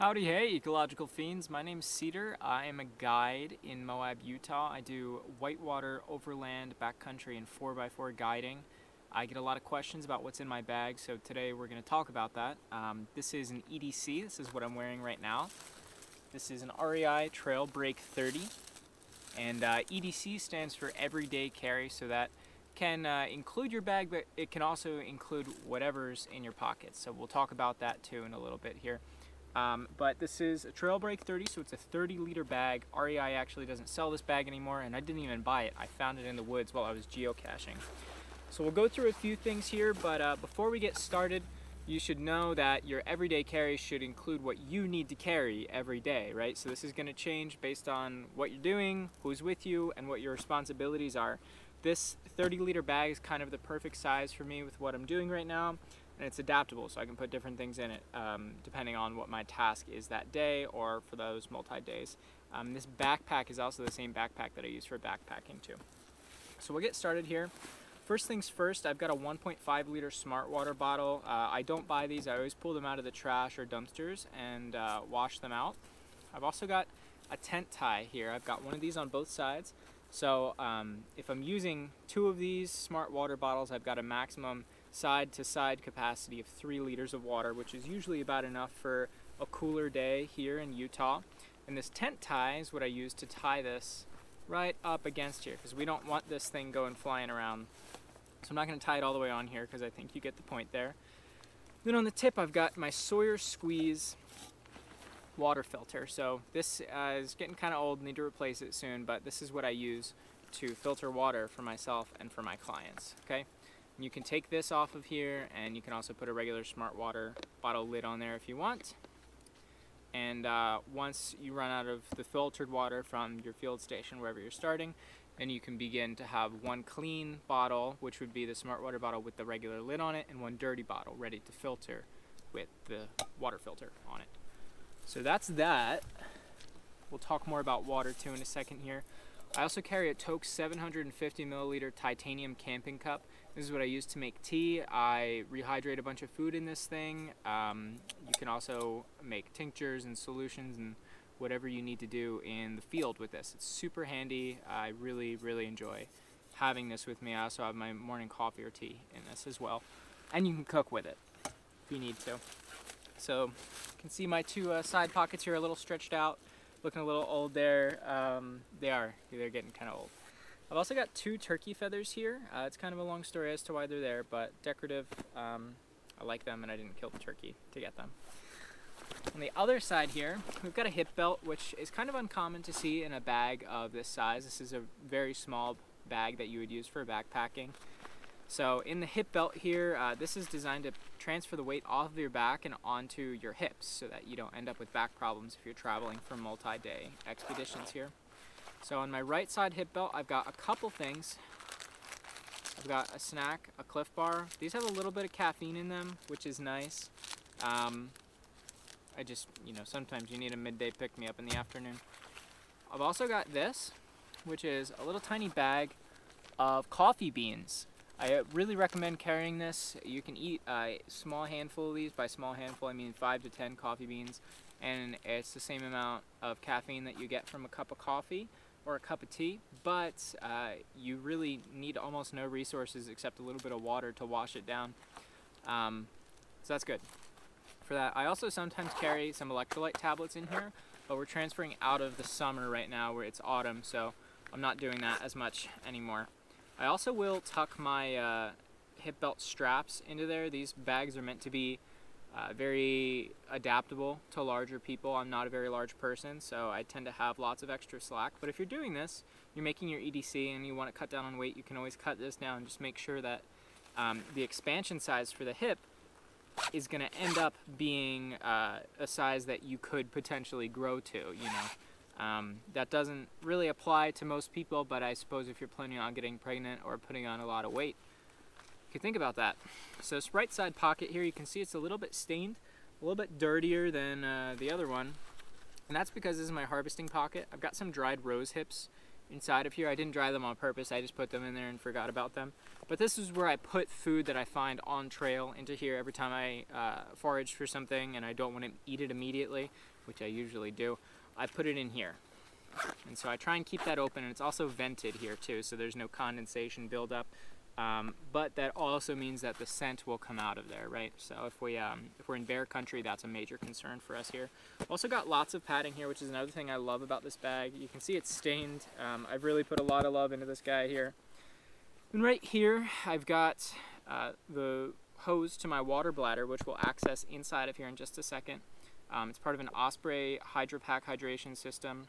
Howdy, hey, ecological fiends. My name's Cedar. I am a guide in Moab, Utah. I do whitewater, overland, backcountry, and 4x4 guiding. I get a lot of questions about what's in my bag, so today we're going to talk about that. This is an EDC. This is what I'm wearing right now. This is an REI Trail Brake 30, and EDC stands for Everyday Carry, so that can include your bag, but it can also include whatever's in your pockets. So we'll talk about that too in a little bit here. But this is a Trail Brake 30, so it's a 30-liter bag. REI actually doesn't sell this bag anymore, and I didn't even buy it. I found it in the woods while I was geocaching. So we'll go through a few things here, but before we get started, you should know that your everyday carry should include what you need to carry every day, right? So this is going to change based on what you're doing, who's with you, and what your responsibilities are. This 30-liter bag is kind of the perfect size for me with what I'm doing right now. And it's adaptable, so I can put different things in it depending on what my task is that day or for those multi-days. This backpack is also the same backpack that I use for backpacking too. So we'll get started here. First things first, I've got a 1.5 liter smart water bottle. I don't buy these. I always pull them out of the trash or dumpsters and wash them out. I've also got a tent tie here. I've got one of these on both sides. So if I'm using two of these smart water bottles, I've got a maximum side-to-side capacity of 3 liters of water, which is usually about enough for a cooler day here in Utah. And this tent tie is what I use to tie this right up against here, because we don't want this thing going flying around. So I'm not going to tie it all the way on here because I think you get the point there. Then on the tip I've got my Sawyer Squeeze water filter. So this is getting kind of old, need to replace it soon, but this is what I use to filter water for myself and for my clients, okay? You can take this off of here, and you can also put a regular smart water bottle lid on there if you want. And once you run out of the filtered water from your field station, wherever you're starting, then you can begin to have one clean bottle, which would be the smart water bottle with the regular lid on it, and one dirty bottle ready to filter with the water filter on it. So that's that. We'll talk more about water too in a second here. I also carry a Toke 750 milliliter titanium camping cup. This is what I use to make tea. I rehydrate a bunch of food in this thing. You can also make tinctures and solutions and whatever you need to do in the field with this. It's super handy. I really, really enjoy having this with me. I also have my morning coffee or tea in this as well. And you can cook with it if you need to. So you can see my two side pockets here are a little stretched out. Looking a little old there. They're getting kind of old. I've also got 2 turkey feathers here. It's kind of a long story as to why they're there, but decorative. I like them, and I didn't kill the turkey to get them. On the other side here, we've got a hip belt, which is kind of uncommon to see in a bag of this size. This is a very small bag that you would use for backpacking. So in the hip belt here, this is designed to transfer the weight off of your back and onto your hips so that you don't end up with back problems if you're traveling for multi-day expeditions here. So on my right side hip belt, I've got a couple things. I've got a snack, a Cliff Bar. These have a little bit of caffeine in them, which is nice. Sometimes you need a midday pick-me-up in the afternoon. I've also got this, which is a little tiny bag of coffee beans. I really recommend carrying this. You can eat a small handful of these. By small handful, I mean 5 to 10 coffee beans. And it's the same amount of caffeine that you get from a cup of coffee or a cup of tea. But you really need almost no resources except a little bit of water to wash it down. So that's good for that. I also sometimes carry some electrolyte tablets in here, but we're transferring out of the summer right now where it's autumn, so I'm not doing that as much anymore. I also will tuck my hip belt straps into there. These bags are meant to be very adaptable to larger people. I'm not a very large person, so I tend to have lots of extra slack. But if you're doing this, you're making your EDC and you want to cut down on weight, you can always cut this down. Just make sure that the expansion size for the hip is going to end up being a size that you could potentially grow to, that doesn't really apply to most people, but I suppose if you're planning on getting pregnant or putting on a lot of weight, you can think about that. So this right side pocket here, you can see it's a little bit stained, a little bit dirtier than the other one, and that's because this is my harvesting pocket. I've got some dried rose hips inside of here. I didn't dry them on purpose, I just put them in there and forgot about them. But this is where I put food that I find on trail into here every time I forage for something and I don't want to eat it immediately, which I usually do. I put it in here. And so I try and keep that open, and it's also vented here too, so there's no condensation buildup. But that also means that the scent will come out of there, right? So if we're in bear country, that's a major concern for us here. Also got lots of padding here, which is another thing I love about this bag. You can see it's stained. I've really put a lot of love into this guy here. And right here, I've got the hose to my water bladder, which we'll access inside of here in just a second. It's part of an Osprey HydroPack hydration system.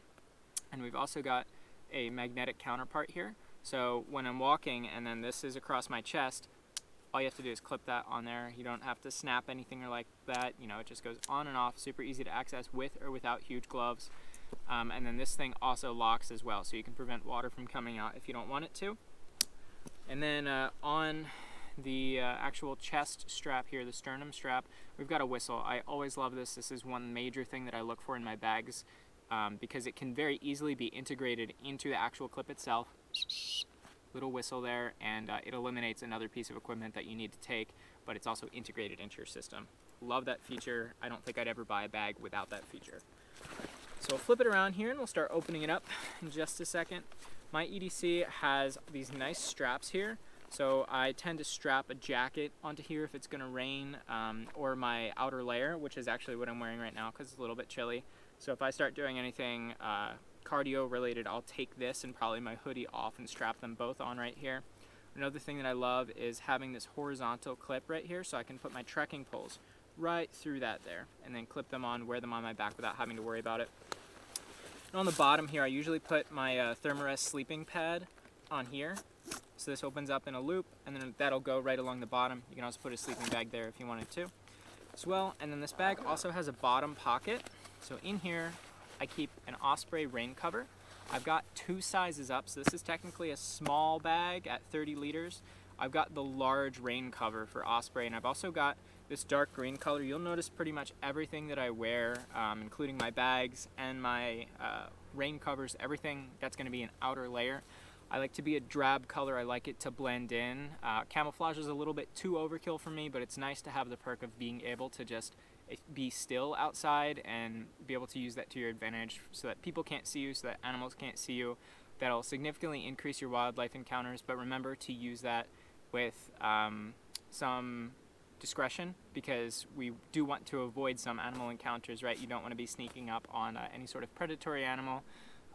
And we've also got a magnetic counterpart here. So when I'm walking and then this is across my chest, all you have to do is clip that on there. You don't have to snap anything or like that. You know, it just goes on and off, super easy to access with or without huge gloves. And then this thing also locks as well, so you can prevent water from coming out if you don't want it to. And then on the actual chest strap here, the sternum strap, we've got a whistle. I always love this. This is one major thing that I look for in my bags because it can very easily be integrated into the actual clip itself. Little whistle there, and it eliminates another piece of equipment that you need to take, but it's also integrated into your system. Love that feature. I don't think I'd ever buy a bag without that feature. So we'll flip it around here and we'll start opening it up in just a second. My EDC has these nice straps here, so I tend to strap a jacket onto here if it's going to rain, or my outer layer, which is actually what I'm wearing right now because it's a little bit chilly. So if I start doing anything cardio related, I'll take this and probably my hoodie off and strap them both on right here. Another thing that I love is having this horizontal clip right here, so I can put my trekking poles right through that there and then clip them on, wear them on my back without having to worry about it. And on the bottom here, I usually put my Thermarest sleeping pad on here. So this opens up in a loop, and then that'll go right along the bottom. You can also put a sleeping bag there if you wanted to as well. And then this bag also has a bottom pocket. So in here, I keep an Osprey rain cover. I've got two sizes up, so this is technically a small bag at 30 liters. I've got the large rain cover for Osprey, and I've also got this dark green color. You'll notice pretty much everything that I wear, including my bags and my rain covers, everything that's gonna be an outer layer. I like to be a drab color. I like it to blend in. Camouflage is a little bit too overkill for me, but it's nice to have the perk of being able to just be still outside and be able to use that to your advantage so that people can't see you, so that animals can't see you. That'll significantly increase your wildlife encounters, but remember to use that with some discretion, because we do want to avoid some animal encounters, right? You don't want to be sneaking up on any sort of predatory animal,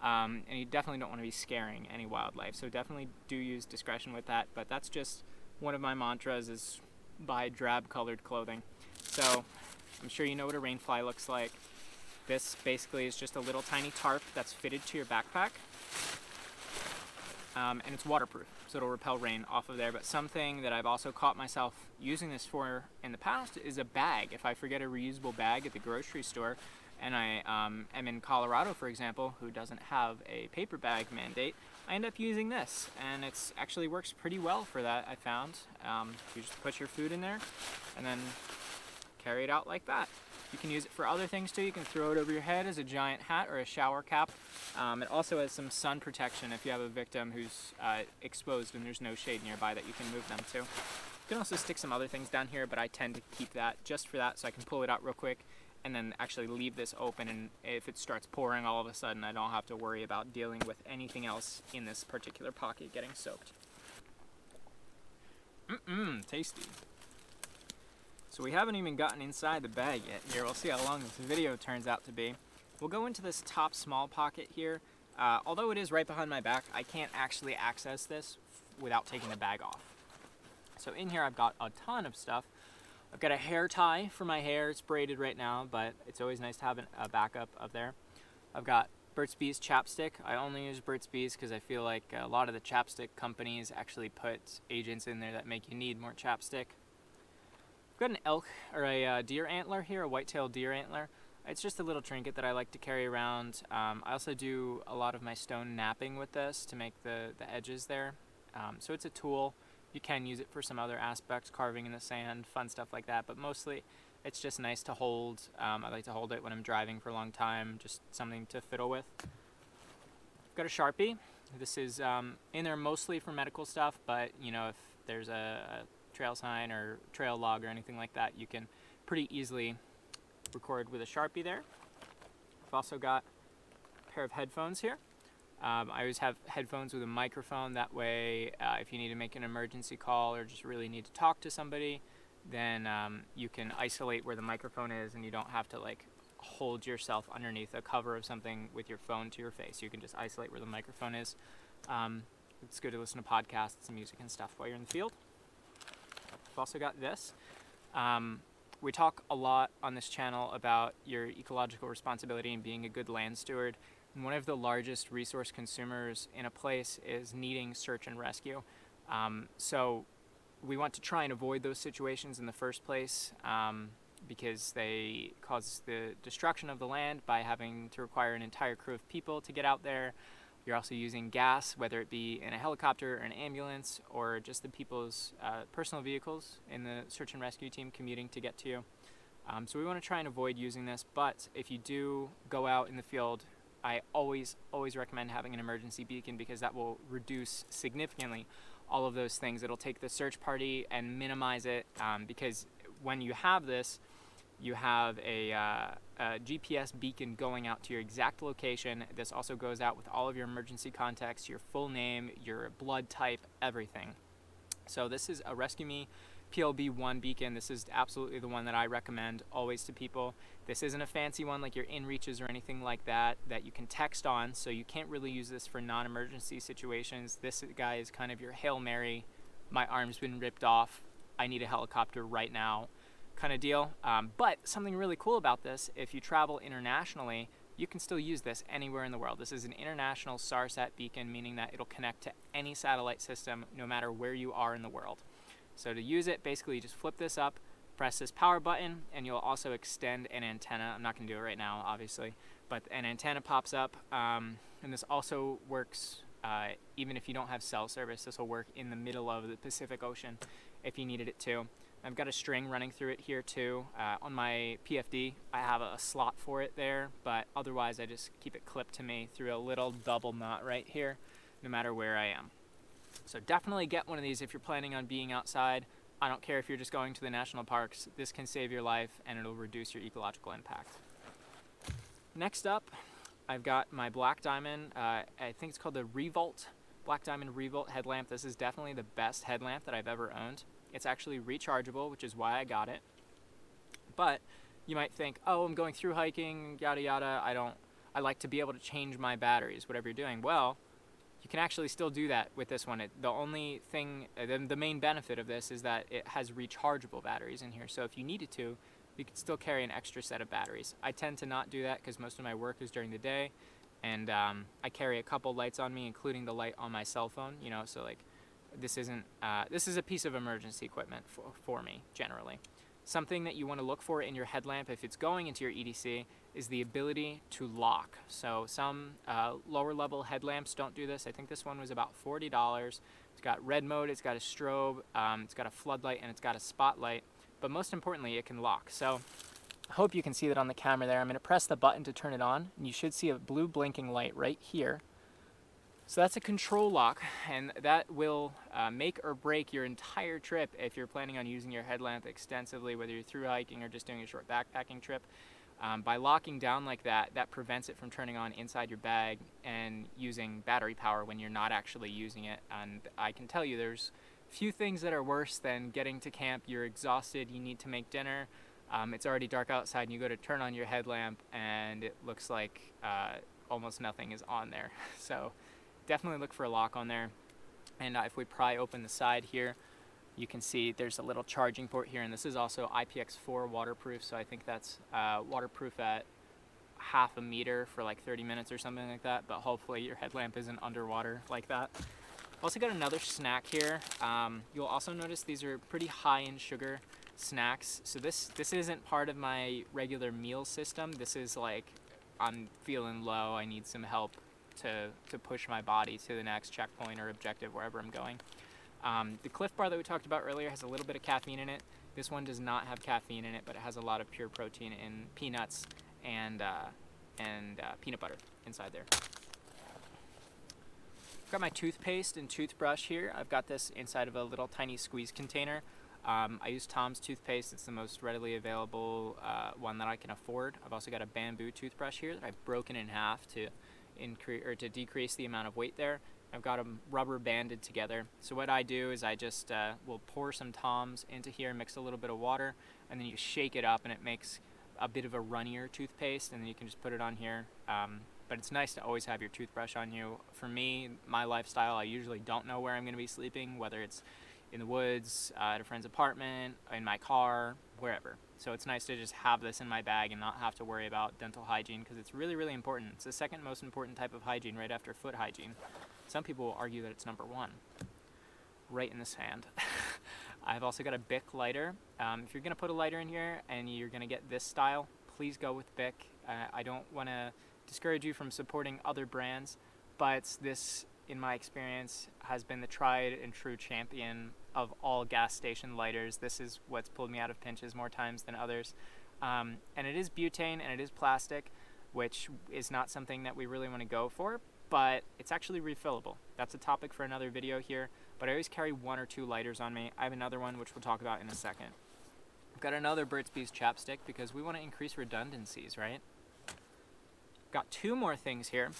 and you definitely don't want to be scaring any wildlife. So definitely do use discretion with that, but that's just one of my mantras, is buy drab colored clothing. So I'm sure you know what a rainfly looks like. This basically is just a little tiny tarp that's fitted to your backpack, and it's waterproof, so it'll repel rain off of there. But something that I've also caught myself using this for in the past is a bag. If I forget a reusable bag at the grocery store, and I am in Colorado, for example, who doesn't have a paper bag mandate, I end up using this, and it's actually works pretty well for that, I found. You just put your food in there, and then carry it out like that. You can use it for other things too. You can throw it over your head as a giant hat or a shower cap. It also has some sun protection if you have a victim who's exposed and there's no shade nearby that you can move them to. You can also stick some other things down here, but I tend to keep that just for that, so I can pull it out real quick and then actually leave this open, and if it starts pouring all of a sudden, I don't have to worry about dealing with anything else in this particular pocket getting soaked. Tasty. So we haven't even gotten inside the bag yet here. We'll see how long this video turns out to be. We'll go into this top small pocket here. Although it is right behind my back, I can't actually access this without taking the bag off. So in here I've got a ton of stuff. I've got a hair tie for my hair. It's braided right now, but it's always nice to have a backup of there. I've got Burt's Bees chapstick. I only use Burt's Bees because I feel like a lot of the chapstick companies actually put agents in there that make you need more chapstick. I've got an elk, or a deer antler here, a white-tailed deer antler. It's just a little trinket that I like to carry around. I also do a lot of my stone napping with this to make the edges there. So it's a tool. You can use it for some other aspects, carving in the sand, fun stuff like that, but mostly it's just nice to hold. I like to hold it when I'm driving for a long time, just something to fiddle with. I've got a Sharpie. This is in there mostly for medical stuff, but you know, if there's a trail sign or trail log or anything like that, you can pretty easily record with a Sharpie there. I've also got a pair of headphones here. I always have headphones with a microphone. That way, if you need to make an emergency call or just really need to talk to somebody, then you can isolate where the microphone is, and you don't have to like hold yourself underneath a cover of something with your phone to your face. You can just isolate where the microphone is. It's good to listen to podcasts and music and stuff while you're in the field. I've also got this. We talk a lot on this channel about your ecological responsibility and being a good land steward. And one of the largest resource consumers in a place is needing search and rescue. So we want to try and avoid those situations in the first place, because they cause the destruction of the land by having to require an entire crew of people to get out there. You're also using gas, whether it be in a helicopter or an ambulance, or just the people's personal vehicles in the search and rescue team commuting to get to you. So we want to try and avoid using this, but if you do go out in the field, I always recommend having an emergency beacon, because that will reduce significantly all of those things. It'll take the search party and minimize it, because when you have this, you have a GPS beacon going out to your exact location. This also goes out with all of your emergency contacts, your full name, your blood type, everything. So this is a Rescue Me PLB1 beacon. This is absolutely the one that I recommend always to people. This isn't a fancy one like your InReaches or anything like that you can text on, so you can't really use this for non-emergency situations. This guy is kind of your Hail Mary, my arm's been ripped off, I need a helicopter right now kind of deal. But something really cool about this, if you travel internationally, you can still use this anywhere in the world. This is an international SARSAT beacon, meaning that it'll connect to any satellite system no matter where you are in the world. So to use it, basically you just flip this up, press this power button, and you'll also extend an antenna. I'm not going to do it right now, obviously, but an antenna pops up, and this also works even if you don't have cell service. This will work in the middle of the Pacific Ocean if you needed it to. I've got a string running through it here too. On my PFD, I have a slot for it there, but otherwise I just keep it clipped to me through a little double knot right here, no matter where I am. So definitely get one of these if you're planning on being outside. I don't care if you're just going to the national parks. This can save your life, and it'll reduce your ecological impact. Next up, I've got my Black Diamond, I think it's called the Revolt, Black Diamond Revolt headlamp. This is definitely the best headlamp that I've ever owned. It's actually rechargeable, which is why I got it. But you might think, oh, I'm going through hiking, yada yada, I like to be able to change my batteries, whatever you're doing. Well, you can actually still do that with this one. The only thing, the main benefit of this is that it has rechargeable batteries in here. So if you needed to, you could still carry an extra set of batteries. I tend to not do that because most of my work is during the day, and I carry a couple lights on me, including the light on my cell phone, you know, so like this is a piece of emergency equipment for me generally. Something that you want to look for in your headlamp if it's going into your EDC is the ability to lock. So some lower level headlamps don't do this. I think this one was about $40. It's got red mode, it's got a strobe, it's got a floodlight, and it's got a spotlight. But most importantly, it can lock. So I hope you can see that on the camera there. I'm going to press the button to turn it on, and you should see a blue blinking light right here. So that's a control lock, and that will make or break your entire trip if you're planning on using your headlamp extensively, whether you're through hiking or just doing a short backpacking trip. By locking down like that, that prevents it from turning on inside your bag and using battery power when you're not actually using it. And I can tell you there's few things that are worse than getting to camp, you're exhausted, you need to make dinner, it's already dark outside, and you go to turn on your headlamp and it looks like almost nothing is on there. So definitely look for a lock on there. And if we pry open the side here, you can see there's a little charging port here, and this is also IPX4 waterproof, so I think that's waterproof at half a meter for like 30 minutes or something like that, but hopefully your headlamp isn't underwater like that. Also got another snack here. You'll also notice these are pretty high in sugar snacks, so this isn't part of my regular meal system. This is like, I'm feeling low, I need some help to push my body to the next checkpoint or objective wherever I'm going. The Cliff Bar that we talked about earlier has a little bit of caffeine in it. This one does not have caffeine in it, but it has a lot of pure protein in peanuts and peanut butter inside there. I've got my toothpaste and toothbrush here. I've got this inside of a little tiny squeeze container. I use Tom's toothpaste. It's the most readily available one that I can afford. I've also got a bamboo toothbrush here that I've broken in half to decrease the amount of weight there. I've got them rubber banded together. So what I do is I just will pour some Tom's into here, mix a little bit of water, and then you shake it up and it makes a bit of a runnier toothpaste, and then you can just put it on here. But it's nice to always have your toothbrush on you. For me, my lifestyle, I usually don't know where I'm going to be sleeping, whether it's in the woods, at a friend's apartment, in my car, wherever. So it's nice to just have this in my bag and not have to worry about dental hygiene, because it's really, really important. It's the second most important type of hygiene right after foot hygiene. Some people will argue that it's number one. Right in the sand. I've also got a Bic lighter. If you're going to put a lighter in here and you're going to get this style, please go with Bic. I don't want to discourage you from supporting other brands, but this, in my experience, has been the tried and true champion of all gas station lighters. This is what's pulled me out of pinches more times than others. And it is butane and it is plastic, which is not something that we really want to go for, but it's actually refillable. That's a topic for another video here, but I always carry 1 or 2 lighters on me. I have another one which we'll talk about in a second. I've got another Burt's Bees chapstick because we want to increase redundancies, right? Got 2 more things here.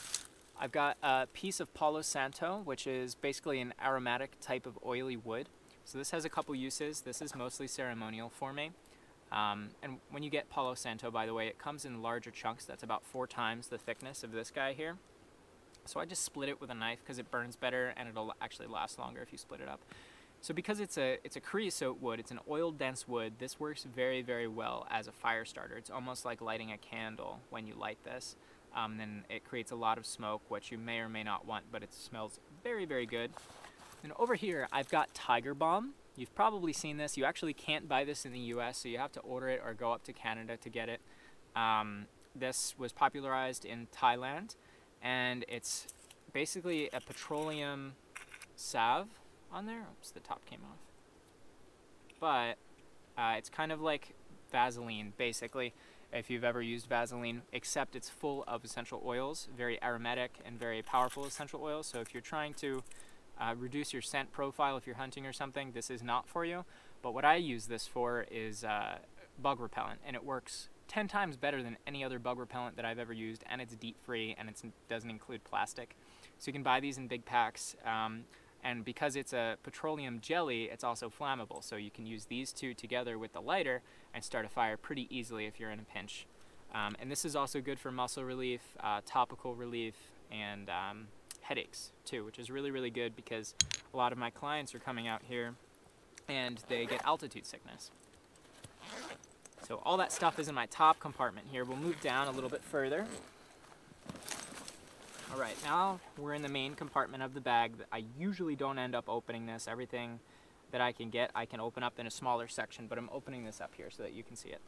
I've got a piece of Palo Santo, which is basically an aromatic type of oily wood. So this has a couple uses. This is mostly ceremonial for me. And when you get Palo Santo, by the way, it comes in larger chunks. That's about 4 times the thickness of this guy here. So I just split it with a knife because it burns better and it'll actually last longer if you split it up. So because it's a creosote wood, it's an oil-dense wood, this works very, very well as a fire starter. It's almost like lighting a candle when you light this. Then it creates a lot of smoke, which you may or may not want, but it smells very, very good. And over here, I've got Tiger Balm. You've probably seen this. You actually can't buy this in the US, so you have to order it or go up to Canada to get it. This was popularized in Thailand, and it's basically a petroleum salve on there. Oops, the top came off. But it's kind of like Vaseline, basically, if you've ever used Vaseline, except it's full of essential oils, very aromatic and very powerful essential oils. So if you're trying to reduce your scent profile if you're hunting or something, this is not for you. But what I use this for is bug repellent, and it works 10 times better than any other bug repellent that I've ever used, and it's deep free and it doesn't include plastic. So you can buy these in big packs, and because it's a petroleum jelly, it's also flammable. So you can use these 2 together with the lighter and start a fire pretty easily if you're in a pinch. And this is also good for muscle relief, topical relief, and headaches too, which is really, really good because a lot of my clients are coming out here and they get altitude sickness. So all that stuff is in my top compartment here. We'll move down a little bit further. All right, now we're in the main compartment of the bag. I usually don't end up opening this. Everything that I can get, I can open up in a smaller section, but I'm opening this up here so that you can see it.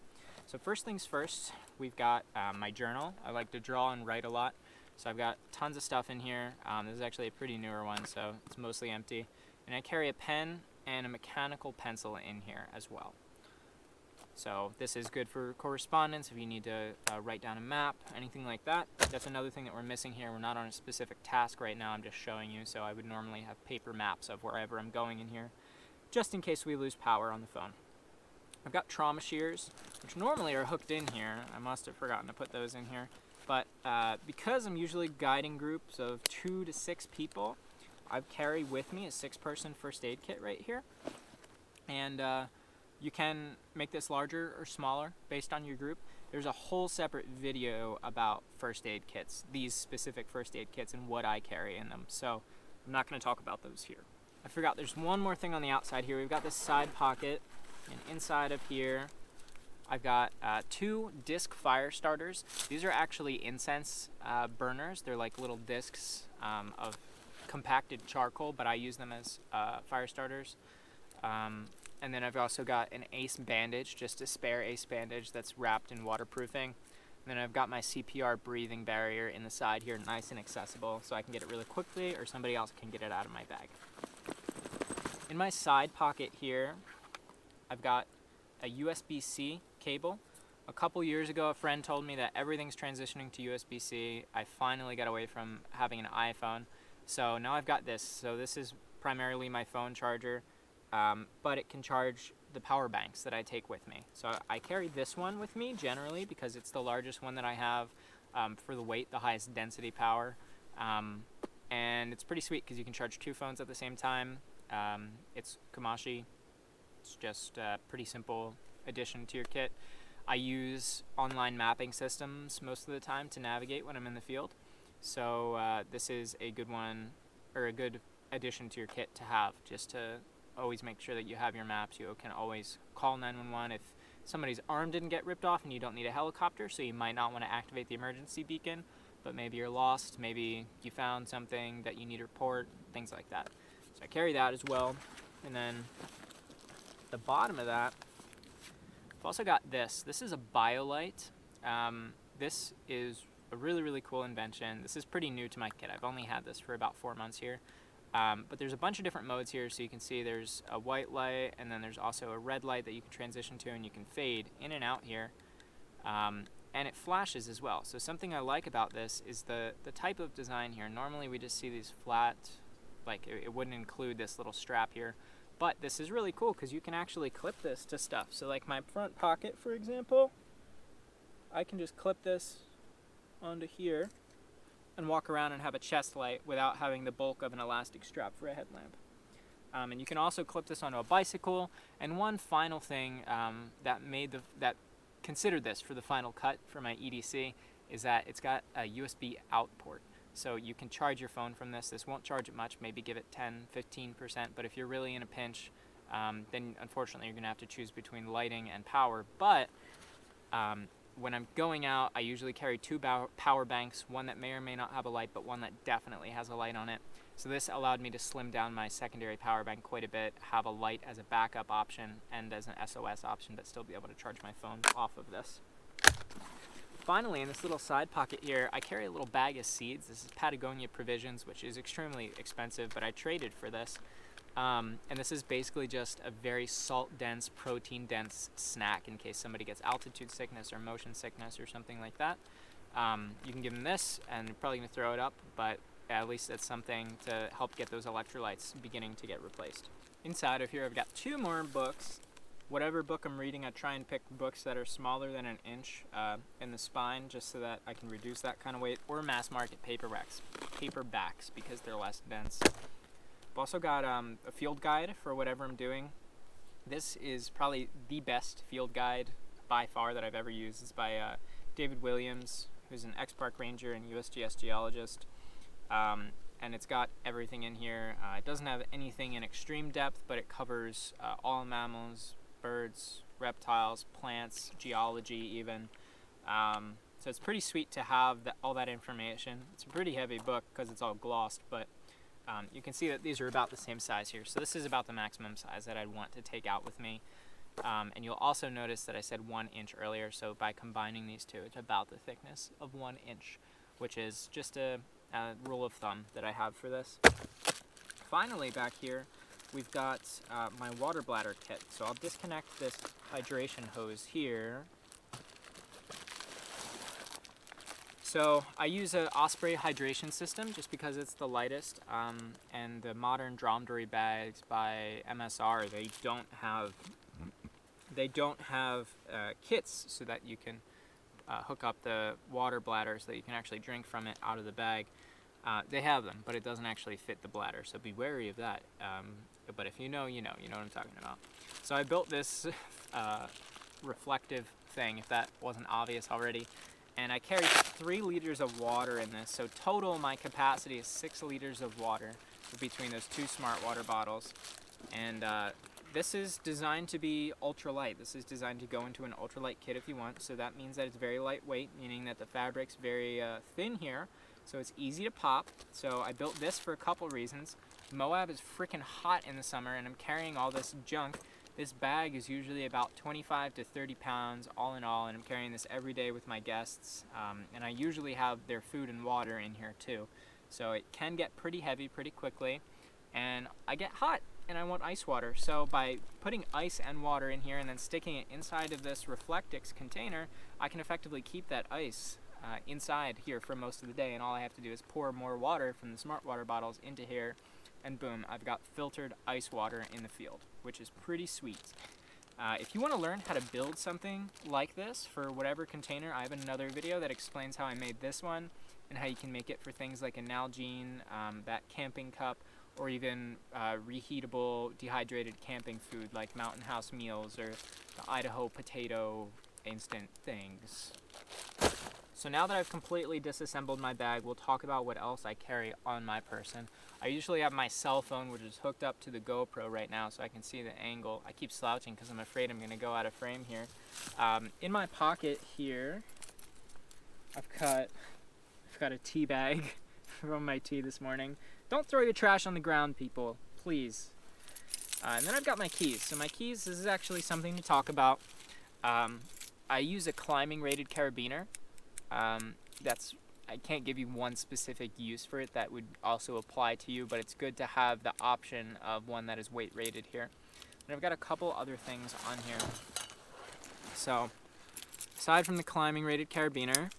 So first things first, we've got my journal. I like to draw and write a lot. So I've got tons of stuff in here. This is actually a pretty newer one, so it's mostly empty. And I carry a pen and a mechanical pencil in here as well. So this is good for correspondence if you need to write down a map, anything like that. That's another thing that we're missing here. We're not on a specific task right now. I'm just showing you. So I would normally have paper maps of wherever I'm going in here, just in case we lose power on the phone. I've got trauma shears, which normally are hooked in here. I must have forgotten to put those in here. But because I'm usually guiding groups of 2 to 6 people, I carry with me a 6-person first aid kit right here. And you can make this larger or smaller based on your group. There's a whole separate video about first aid kits, these specific first aid kits and what I carry in them. So I'm not going to talk about those here. I forgot there's one more thing on the outside here. We've got this side pocket, and inside of here I've got 2 disc fire starters. These are actually incense burners. They're like little discs of compacted charcoal, but I use them as fire starters. And then I've also got an ace bandage, just a spare ace bandage that's wrapped in waterproofing. And then I've got my CPR breathing barrier in the side here, nice and accessible, so I can get it really quickly or somebody else can get it out of my bag. In my side pocket here, I've got a USB-C cable. A couple years ago, a friend told me that everything's transitioning to USB-C. I finally got away from having an iPhone. So now I've got this. So this is primarily my phone charger, but it can charge the power banks that I take with me. So I carry this one with me generally because it's the largest one that I have for the weight, the highest density power. And it's pretty sweet because you can charge 2 phones at the same time. It's Kamashi. It's just a pretty simple addition to your kit. I use online mapping systems most of the time to navigate when I'm in the field. So this is a good one, or a good addition to your kit to have, just to always make sure that you have your maps. You can always call 911 if somebody's arm didn't get ripped off and you don't need a helicopter, so you might not want to activate the emergency beacon, but maybe you're lost, maybe you found something that you need to report, things like that. So I carry that as well. And then at the bottom of that, I've also got this. This is a BioLite. This is a really cool invention. This is pretty new to my kit. I've only had this for about 4 months here. But there's a bunch of different modes here, so you can see there's a white light, and then there's also a red light that you can transition to, and you can fade in and out here. And it flashes as well. So something I like about this is the type of design here. Normally we just see these flat, like it wouldn't include this little strap here. But this is really cool because you can actually clip this to stuff. So like my front pocket, for example, I can just clip this onto here and walk around and have a chest light without having the bulk of an elastic strap for a headlamp. And you can also clip this onto a bicycle. And one final thing that considered this for the final cut for my EDC is that it's got a USB out port. So you can charge your phone from this. This won't charge it much, maybe give it 10-15%, but if you're really in a pinch, then unfortunately you're gonna have to choose between lighting and power. But when I'm going out, I usually carry 2 power banks, one that may or may not have a light, but one that definitely has a light on it. So this allowed me to slim down my secondary power bank quite a bit, have a light as a backup option and as an SOS option, but still be able to charge my phone off of this. Finally, in this little side pocket here, I carry a little bag of seeds. This is Patagonia Provisions, which is extremely expensive, but I traded for this. And this is basically just a very salt-dense, protein-dense snack in case somebody gets altitude sickness or motion sickness or something like that. You can give them this, and they're probably going to throw it up, but at least it's something to help get those electrolytes beginning to get replaced. Inside of here, I've got 2 more books. Whatever book I'm reading, I try and pick books that are smaller than an inch in the spine, just so that I can reduce that kind of weight, or mass market paperbacks because they're less dense. I've also got a field guide for whatever I'm doing. This is probably the best field guide by far that I've ever used. It's by David Williams, who's an ex-park ranger and USGS geologist. And it's got everything in here. It doesn't have anything in extreme depth, but it covers all mammals, birds, reptiles, plants, geology even. So it's pretty sweet to have all that information. It's a pretty heavy book because it's all glossed, but you can see that these are about the same size here. So this is about the maximum size that I'd want to take out with me. And you'll also notice that I said 1 inch earlier, so by combining these two, it's about the thickness of 1 inch, which is just a rule of thumb that I have for this. Finally, back here, we've got my water bladder kit. So I'll disconnect this hydration hose here. So I use an Osprey hydration system just because it's the lightest, and the modern dromedary bags by MSR, they don't have kits so that you can hook up the water bladder so that you can actually drink from it out of the bag. They have them, but it doesn't actually fit the bladder, so be wary of that. But if you know, you know what I'm talking about. So I built this reflective thing, if that wasn't obvious already, and I carry 3 liters of water in this. So total, my capacity is 6 liters of water between those 2 smart water bottles. And this is designed to be ultralight. This is designed to go into an ultralight kit if you want. So that means that it's very lightweight, meaning that the fabric's very thin here. So it's easy to pop. So I built this for a couple reasons. Moab is freaking hot in the summer, and I'm carrying all this junk. This bag is usually about 25 to 30 pounds all in all, and I'm carrying this every day with my guests. And I usually have their food and water in here too. So it can get pretty heavy pretty quickly, and I get hot and I want ice water. So by putting ice and water in here and then sticking it inside of this Reflectix container, I can effectively keep that ice inside here for most of the day, and all I have to do is pour more water from the smart water bottles into here, and boom, I've got filtered ice water in the field, which is pretty sweet. If you want to learn how to build something like this for whatever container, I have another video that explains how I made this one and how you can make it for things like a Nalgene, that camping cup, or even reheatable dehydrated camping food like Mountain House meals or the Idaho potato instant things. So now that I've completely disassembled my bag, we'll talk about what else I carry on my person. I usually have my cell phone, which is hooked up to the GoPro right now so I can see the angle. I keep slouching because I'm afraid I'm going to go out of frame here. In my pocket here, I've got a tea bag from my tea this morning. Don't throw your trash on the ground, people, please. And then I've got my keys. So my keys, this is actually something to talk about. I use a climbing rated carabiner. I can't give you one specific use for it that would also apply to you, but it's good to have the option of one that is weight rated here. And I've got a couple other things on here. So, aside from the climbing rated carabiner,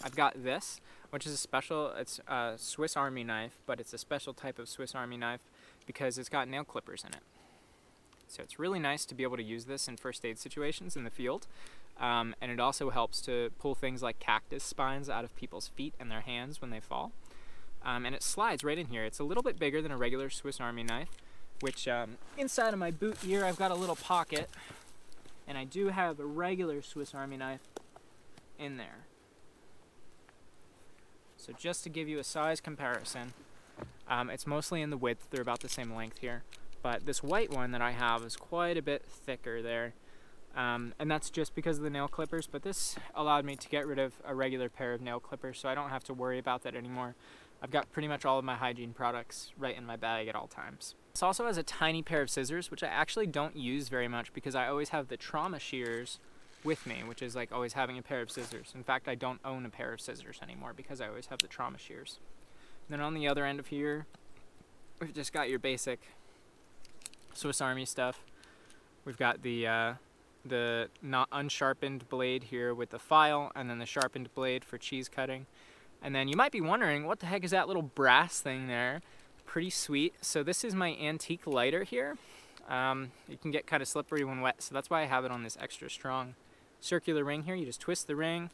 I've got this, which is it's a Swiss Army knife, but it's a special type of Swiss Army knife because it's got nail clippers in it. So it's really nice to be able to use this in first aid situations in the field. And it also helps to pull things like cactus spines out of people's feet and their hands when they fall. And it slides right in here. It's a little bit bigger than a regular Swiss Army knife, which inside of my boot here I've got a little pocket, and I do have a regular Swiss Army knife in there. So just to give you a size comparison, it's mostly in the width. They're about the same length here. But this white one that I have is quite a bit thicker there. And that's just because of the nail clippers, but this allowed me to get rid of a regular pair of nail clippers, so I don't have to worry about that anymore. I've got pretty much all of my hygiene products right in my bag at all times. This also has a tiny pair of scissors, which I actually don't use very much because I always have the trauma shears with me, which is like always having a pair of scissors. In fact, I don't own a pair of scissors anymore because I always have the trauma shears. And then on the other end of here, we've just got your basic Swiss Army stuff. We've got the not unsharpened blade here with the file, and then the sharpened blade for cheese cutting. And then you might be wondering, what the heck is that little brass thing there? Pretty sweet. So this is my antique lighter here. It can get kind of slippery when wet, so that's why I have it on this extra strong circular ring here. You just twist the ring,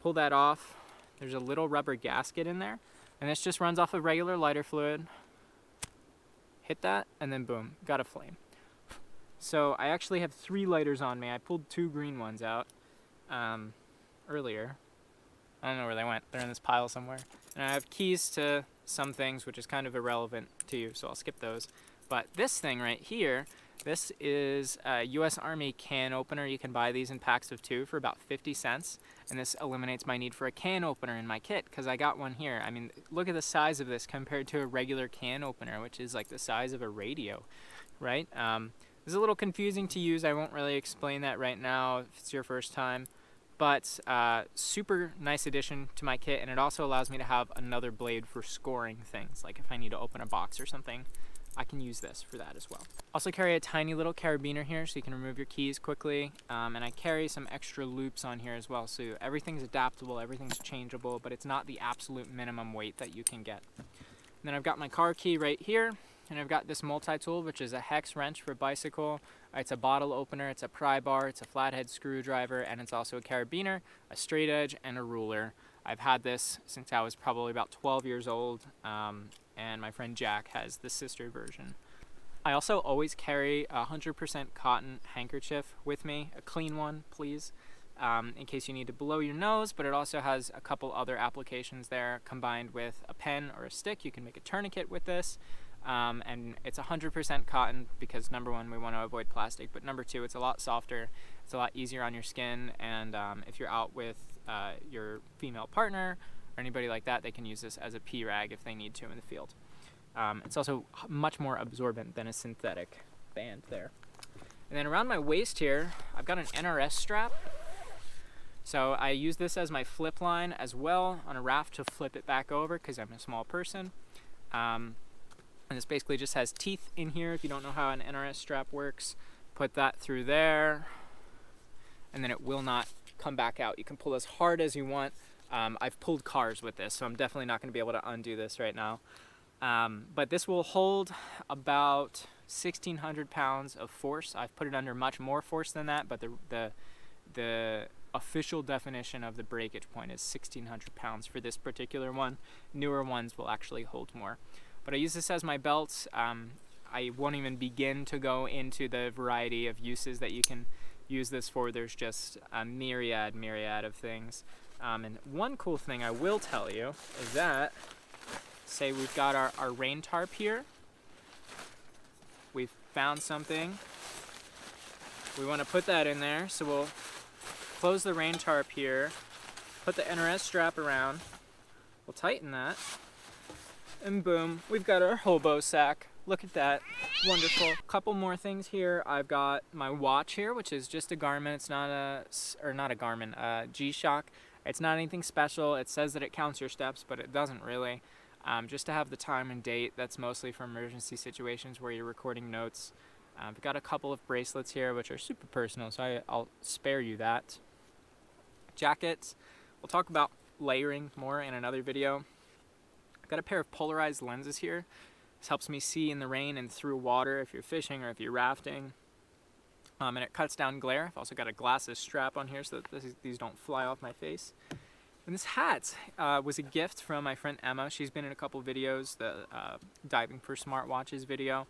pull that off. There's a little rubber gasket in there, and this just runs off of regular lighter fluid. Hit that, and then boom, got a flame. So I actually have 3 lighters on me. I pulled 2 green ones out earlier. I don't know where they went. They're in this pile somewhere. And I have keys to some things, which is kind of irrelevant to you, so I'll skip those. But this thing right here, this is a U.S. Army can opener. You can buy these in packs of 2 for about 50 cents. And this eliminates my need for a can opener in my kit because I got one here. I mean, look at the size of this compared to a regular can opener, which is like the size of a radio, right? It's a little confusing to use. I won't really explain that right now if it's your first time. But super nice addition to my kit, and it also allows me to have another blade for scoring things. Like if I need to open a box or something, I can use this for that as well. Also carry a tiny little carabiner here so you can remove your keys quickly. And I carry some extra loops on here as well. So everything's adaptable, everything's changeable, but it's not the absolute minimum weight that you can get. And then I've got my car key right here. And I've got this multi-tool, which is a hex wrench for bicycle. It's a bottle opener, it's a pry bar, it's a flathead screwdriver, and it's also a carabiner, a straight edge, and a ruler. I've had this since I was probably about 12 years old, and my friend Jack has the sister version. I also always carry a 100% cotton handkerchief with me, a clean one, please, in case you need to blow your nose, but it also has a couple other applications there. Combined with a pen or a stick, you can make a tourniquet with this. And it's 100% cotton because number one, we want to avoid plastic, but number two, it's a lot softer, it's a lot easier on your skin, and if you're out with your female partner or anybody like that, they can use this as a pee rag if they need to in the field. It's also much more absorbent than a synthetic band there. And then around my waist here, I've got an NRS strap. So I use this as my flip line as well on a raft to flip it back over because I'm a small person. And this basically just has teeth in here. If you don't know how an NRS strap works, put that through there, and then it will not come back out. You can pull as hard as you want. I've pulled cars with this, so I'm definitely not going to be able to undo this right now. But this will hold about 1,600 pounds of force. I've put it under much more force than that, but the official definition of the breakage point is 1,600 pounds for this particular one. Newer ones will actually hold more. But I use this as my belt. I won't even begin to go into the variety of uses that you can use this for. There's just a myriad of things. And one cool thing I will tell you is that, say we've got our rain tarp here. We've found something. We want to put that in there, so we'll close the rain tarp here, put the NRS strap around, we'll tighten that, and boom, we've got our hobo sack. Look at that, wonderful. Couple more things here. I've got my watch here, which is just a Garmin. It's not a Garmin, G-Shock. It's not anything special. It says that it counts your steps, but it doesn't really. Just to have the time and date. That's mostly for emergency situations where you're recording notes. I've got a couple of bracelets here, which are super personal, so I'll spare you that. Jackets. We'll talk about layering more in another video. I've got a pair of polarized lenses here. This helps me see in the rain and through water if you're fishing or if you're rafting. And it cuts down glare. I've also got a glasses strap on here so that these don't fly off my face. And this hat was a gift from my friend Emma. She's been in a couple videos, the Diving for Smartwatches video.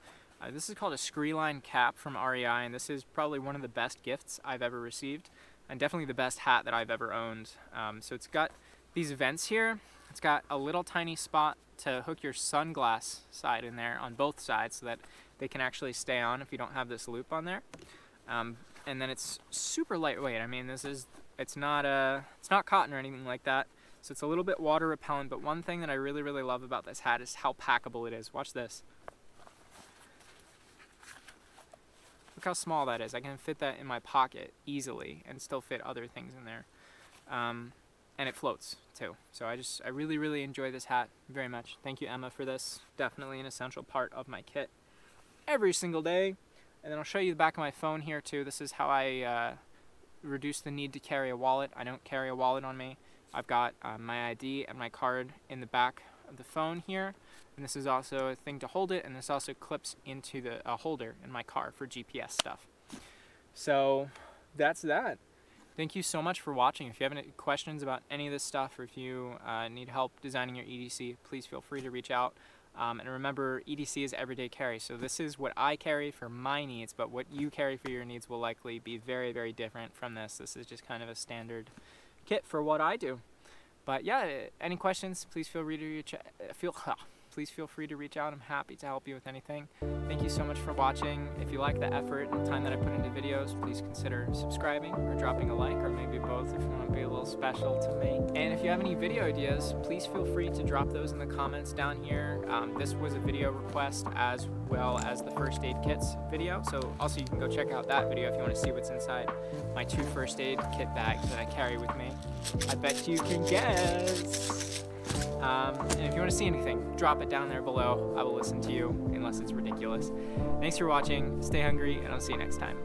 This is called a Screeline cap from REI, and this is probably one of the best gifts I've ever received, and definitely the best hat that I've ever owned. So it's got these vents here. It's got a little tiny spot to hook your sunglass side in there on both sides so that they can actually stay on if you don't have this loop on there. And then it's super lightweight. I mean, it's not cotton or anything like that, so it's a little bit water repellent. But one thing that I really love about this hat is how packable it is. Watch this. Look how small that is. I can fit that in my pocket easily and still fit other things in there. And it floats too. So I really enjoy this hat very much. Thank you, Emma, for this. Definitely an essential part of my kit every single day. And then I'll show you the back of my phone here too. This is how I reduce the need to carry a wallet. I don't carry a wallet on me. I've got my ID and my card in the back of the phone here. And this is also a thing to hold it, and this also clips into the holder in my car for GPS stuff. So that's that. Thank you so much for watching. If you have any questions about any of this stuff, or if you need help designing your EDC, please feel free to reach out. And remember, EDC is everyday carry, so this is what I carry for my needs, but what you carry for your needs will likely be very different from this. This is just kind of a standard kit for what I do. But yeah, any questions, please feel free to reach out. I'm happy to help you with anything. Thank you so much for watching. If you like the effort and the time that I put into videos, please consider subscribing or dropping a like, or maybe both if you want to be a little special to me. And if you have any video ideas, please feel free to drop those in the comments down here. This was a video request as well as the first aid kits video, so also you can go check out that video if you want to see what's inside my 2 first aid kit bags that I carry with me. I bet you can guess. And if you want to see anything, drop it down there below. I will listen to you unless it's ridiculous. Thanks for watching. Stay hungry, and I'll see you next time.